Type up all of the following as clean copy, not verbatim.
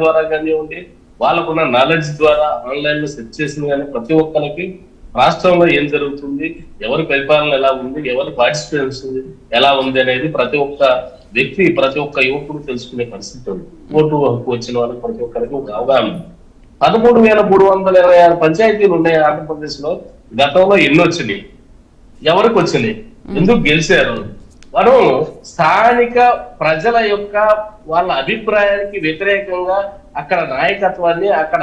ద్వారా కానివ్వండి, వాళ్ళకున్న నాలెడ్జ్ ద్వారా ఆన్లైన్ లో సెర్చ్ చేసిన కానీ ప్రతి ఒక్కరికి రాష్ట్రంలో ఏం జరుగుతుంది, ఎవరి పరిపాలన ఎలా ఉంది, ఎవరి పార్టిసిపేన్స్ ఎలా ఉంది అనేది ప్రతి ఒక్క వ్యక్తి, ప్రతి ఒక్క యువకుడు తెలుసుకునే పరిస్థితి ఉంది. ఓటు హక్కు వచ్చిన వాళ్ళకి ప్రతి ఒక్కరికి ఒక అవగాహన ఉంది. 13,326 పంచాయతీలు ఉన్నాయి ఆంధ్రప్రదేశ్ లో. గతంలో ఎన్ని వచ్చినాయి, ఎవరికి వచ్చినాయి, ఎందుకు గెలిచారు? మనం స్థానిక ప్రజల యొక్క వాళ్ళ అభిప్రాయానికి వ్యతిరేకంగా అక్కడ నాయకత్వాన్ని, అక్కడ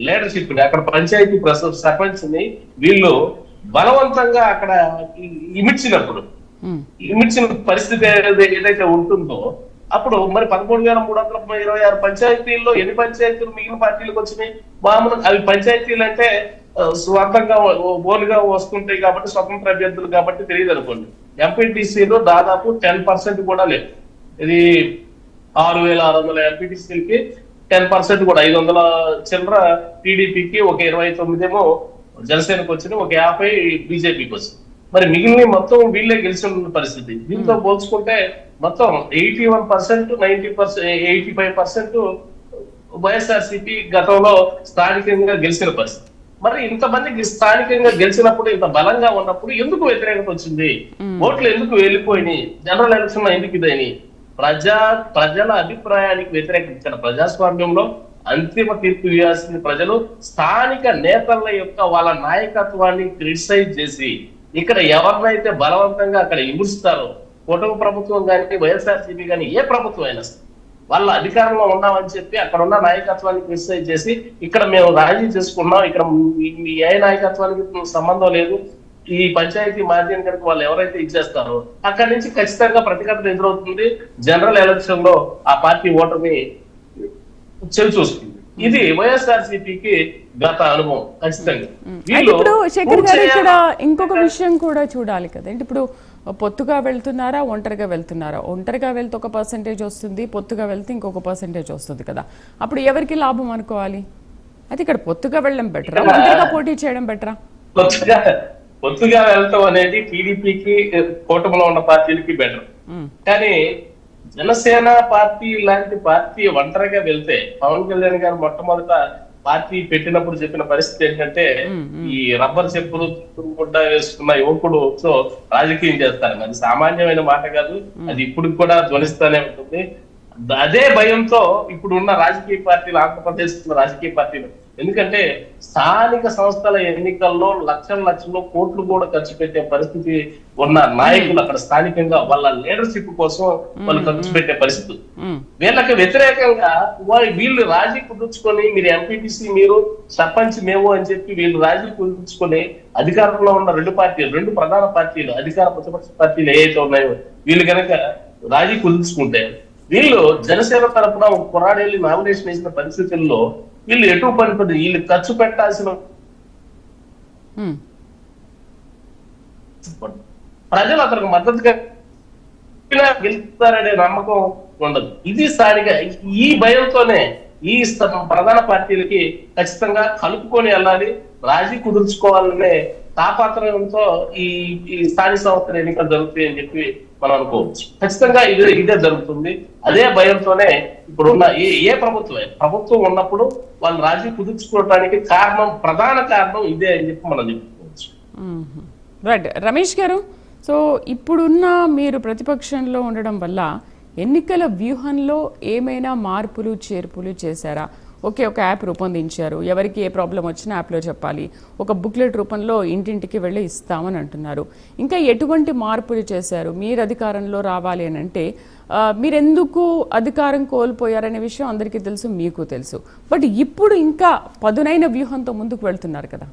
లీడర్షిప్ ని, అక్కడ పంచాయతీ సర్పంచ్ ని వీళ్ళు బలవంతంగా అక్కడ ఇమిడ్చినప్పుడు, ఇమిడ్చిన పరిస్థితి ఏదైతే ఉంటుందో అప్పుడు మరి 13,326 పంచాయతీల్లో ఎన్ని పంచాయతీలు మిగిలిన పార్టీలకు వచ్చినాయి? మామూలు అవి పంచాయతీలు అంటే స్వంతంగా ఓన్గా వస్తుంటాయి కాబట్టి, స్వతంత్ర అభ్యర్థులు కాబట్టి తెలియదు అనుకోండి. ఎంపీటీసీలు దాదాపు 10% కూడా లేదు. ఇది 6,600 ఎంపీటీసీలకి 10% కూడా 500 చిల్లర టీడీపీకి, ఒక 29 ఏమో జనసేనకు వచ్చినాయి, ఒక 50 బీజేపీకి వచ్చింది. మరి మిగిలిన మొత్తం వీళ్ళే గెలిచిన పరిస్థితి. దీంతో పోల్చుకుంటే మొత్తం 81%, 90%, 85% వైఎస్ఆర్సీపీ గతంలో స్థానికంగా గెలిచిన పరిస్థితి. మరి ఇంతమంది స్థానికంగా గెలిచినప్పుడు, ఇంత బలంగా ఉన్నప్పుడు ఎందుకు వ్యతిరేకత వచ్చింది? ఓట్లు ఎందుకు వెళ్ళిపోయినాయి? జనరల్ ఎలక్షన్ లో ఎందుకు ఇదని? ప్రజల అభిప్రాయానికి వ్యతిరేకించిన ప్రజాస్వామ్యంలో అంతిమ తీర్పు ఇవ్వాల్సిన ప్రజలు స్థానిక నేతల యొక్క వాళ్ళ నాయకత్వాన్ని క్రిటిసైజ్ చేసి ఇక్కడ ఎవరినైతే బలవంతంగా అక్కడ విమర్శిస్తారో, కుటుంబ ప్రభుత్వం కానీ, వైఎస్ఆర్సీపీ కానీ, ఏ ప్రభుత్వం అయినా వాళ్ళ అధికారంలో ఉన్నామని చెప్పి అక్కడ ఉన్న నాయకత్వాన్ని క్రిటిసైజ్ చేసి ఇక్కడ మేము రాజీ చేసుకున్నాం, ఇక్కడ ఏ నాయకత్వానికి సంబంధం లేదు, ఈ పంచాయతీ మాధ్యం కనుక వాళ్ళు ఎవరైతే ఇచ్చేస్తారో అక్కడి నుంచి ఖచ్చితంగా ప్రతిఘటన ఎదురవుతుంది. జనరల్ ఎలక్షన్ లో ఆ పార్టీ ఓటమి చెవి చూస్తుంది. ఇది వైఎస్ఆర్సీపీకి గత అనుభవం ఖచ్చితంగా. ఇప్పుడు శేఖర్ గారు ఇక్కడ ఇంకొక విషయం కూడా చూడాలి కదా. ఇప్పుడు పొత్తుగా వెళ్తున్నారా, ఒంటరిగా వెళ్తున్నారా? ఒంటరిగా వెళ్తే ఒక పర్సెంటేజ్ వస్తుంది, పొత్తుగా వెళ్తే ఇంకొక పర్సెంటేజ్ వస్తుంది కదా. అప్పుడు ఎవరికి లాభం అనుకోవాలి? అది ఇక్కడ పొత్తుగా వెళ్ళడం బెటరా, ఒంటరిగా పోటీ చేయడం బెటరా? పొత్తుగా వెళ్ళటం అనేది టీడీపీకి, కూటమిలో ఉన్న పార్టీలకి బెటర్. కానీ జనసేన పార్టీ లాంటి పార్టీ ఒంటరిగా వెళ్తే, పవన్ కళ్యాణ్ గారు మొట్టమొదట పార్టీ పెట్టినప్పుడు చెప్పిన పరిస్థితి ఏంటంటే, ఈ రబ్బర్ చెప్పులు గుడ్డ వేసుకున్న యువకుడు సో రాజకీయం చేస్తారు. అది సామాన్యమైన మాట కాదు, అది ఇప్పుడు కూడా ధ్వనిస్తూనే ఉంటుంది. అదే భయంతో ఇప్పుడు ఉన్న రాజకీయ పార్టీలు, ఆంధ్రప్రదేశ్ రాజకీయ పార్టీలు, ఎందుకంటే స్థానిక సంస్థల ఎన్నికల్లో లక్షలు కోట్లు కూడా ఖర్చు పెట్టే పరిస్థితి ఉన్న నాయకులు అక్కడ స్థానికంగా వాళ్ళ లీడర్షిప్ కోసం వాళ్ళు ఖర్చు పెట్టే పరిస్థితి. వీళ్ళకి వ్యతిరేకంగా వీళ్ళు రాజీ కుదుర్చుకొని, మీరు ఎంపీటీసీ మీరు, సర్పంచ్ మేము అని చెప్పి వీళ్ళు రాజీ కుదుర్చుకొని అధికారంలో ఉన్న రెండు ప్రధాన పార్టీలు, అధికార ప్రతిపక్ష పార్టీలు ఏవైతే ఉన్నాయో వీళ్ళు కనుక రాజీ కుదుర్చుకుంటే, వీళ్ళు జనసేన తరపున ఒక కొరాడేళ్ళి నామినేషన్ వేసిన పరిస్థితుల్లో వీళ్ళు ఎటు పని వీళ్ళు ఖర్చు పెట్టాల్సిన ప్రజలు అతనికి మద్దతుగా గెలుస్తారనే నమ్మకం ఉండదు. ఇది స్థానిక ఈ భయంతోనే ఈ ప్రధాన పార్టీలకి ఖచ్చితంగా కలుపుకొని వెళ్ళాలి, రాజీ కుదుర్చుకోవాలనే తాపాత్రయంతో ఈ స్థానిక సంస్థల ఎన్నికలు జరుగుతాయని చెప్పి మనం అనుకోవచ్చు. ఖచ్చితంగా ఇదే జరుగుతుంది. అదే భయంతోనే ఇప్పుడున్న ఏ ప్రభుత్వం ఉన్నప్పుడు వాళ్ళు రాజీ కుదుర్చుకోవడానికి ప్రధాన కారణం ఇదే అని చెప్పి మనం చెప్పుకోవచ్చు. రైట్ రమేష్ గారు, సో ఇప్పుడున్న మీరు ప్రతిపక్షంలో ఉండడం వల్ల ఎన్నికల వ్యూహంలో ఏమైనా మార్పులు చేర్పులు చేశారా? ఒక యాప్ రూపొందించారు, ఎవరికి ఏ ప్రాబ్లం వచ్చినా యాప్లో చెప్పాలి, ఒక బుక్లెట్ రూపంలో ఇంటింటికి వెళ్ళి ఇస్తామని అంటున్నారు. ఇంకా ఎటువంటి మార్పులు చేశారు? మీరు అధికారంలో రావాలి అని అంటే మీరెందుకు అధికారం కోల్పోయారనే విషయం అందరికీ తెలుసు, మీకు తెలుసు. బట్ ఇప్పుడు ఇంకా పదునైన వ్యూహంతో ముందుకు వెళ్తున్నారు కదా.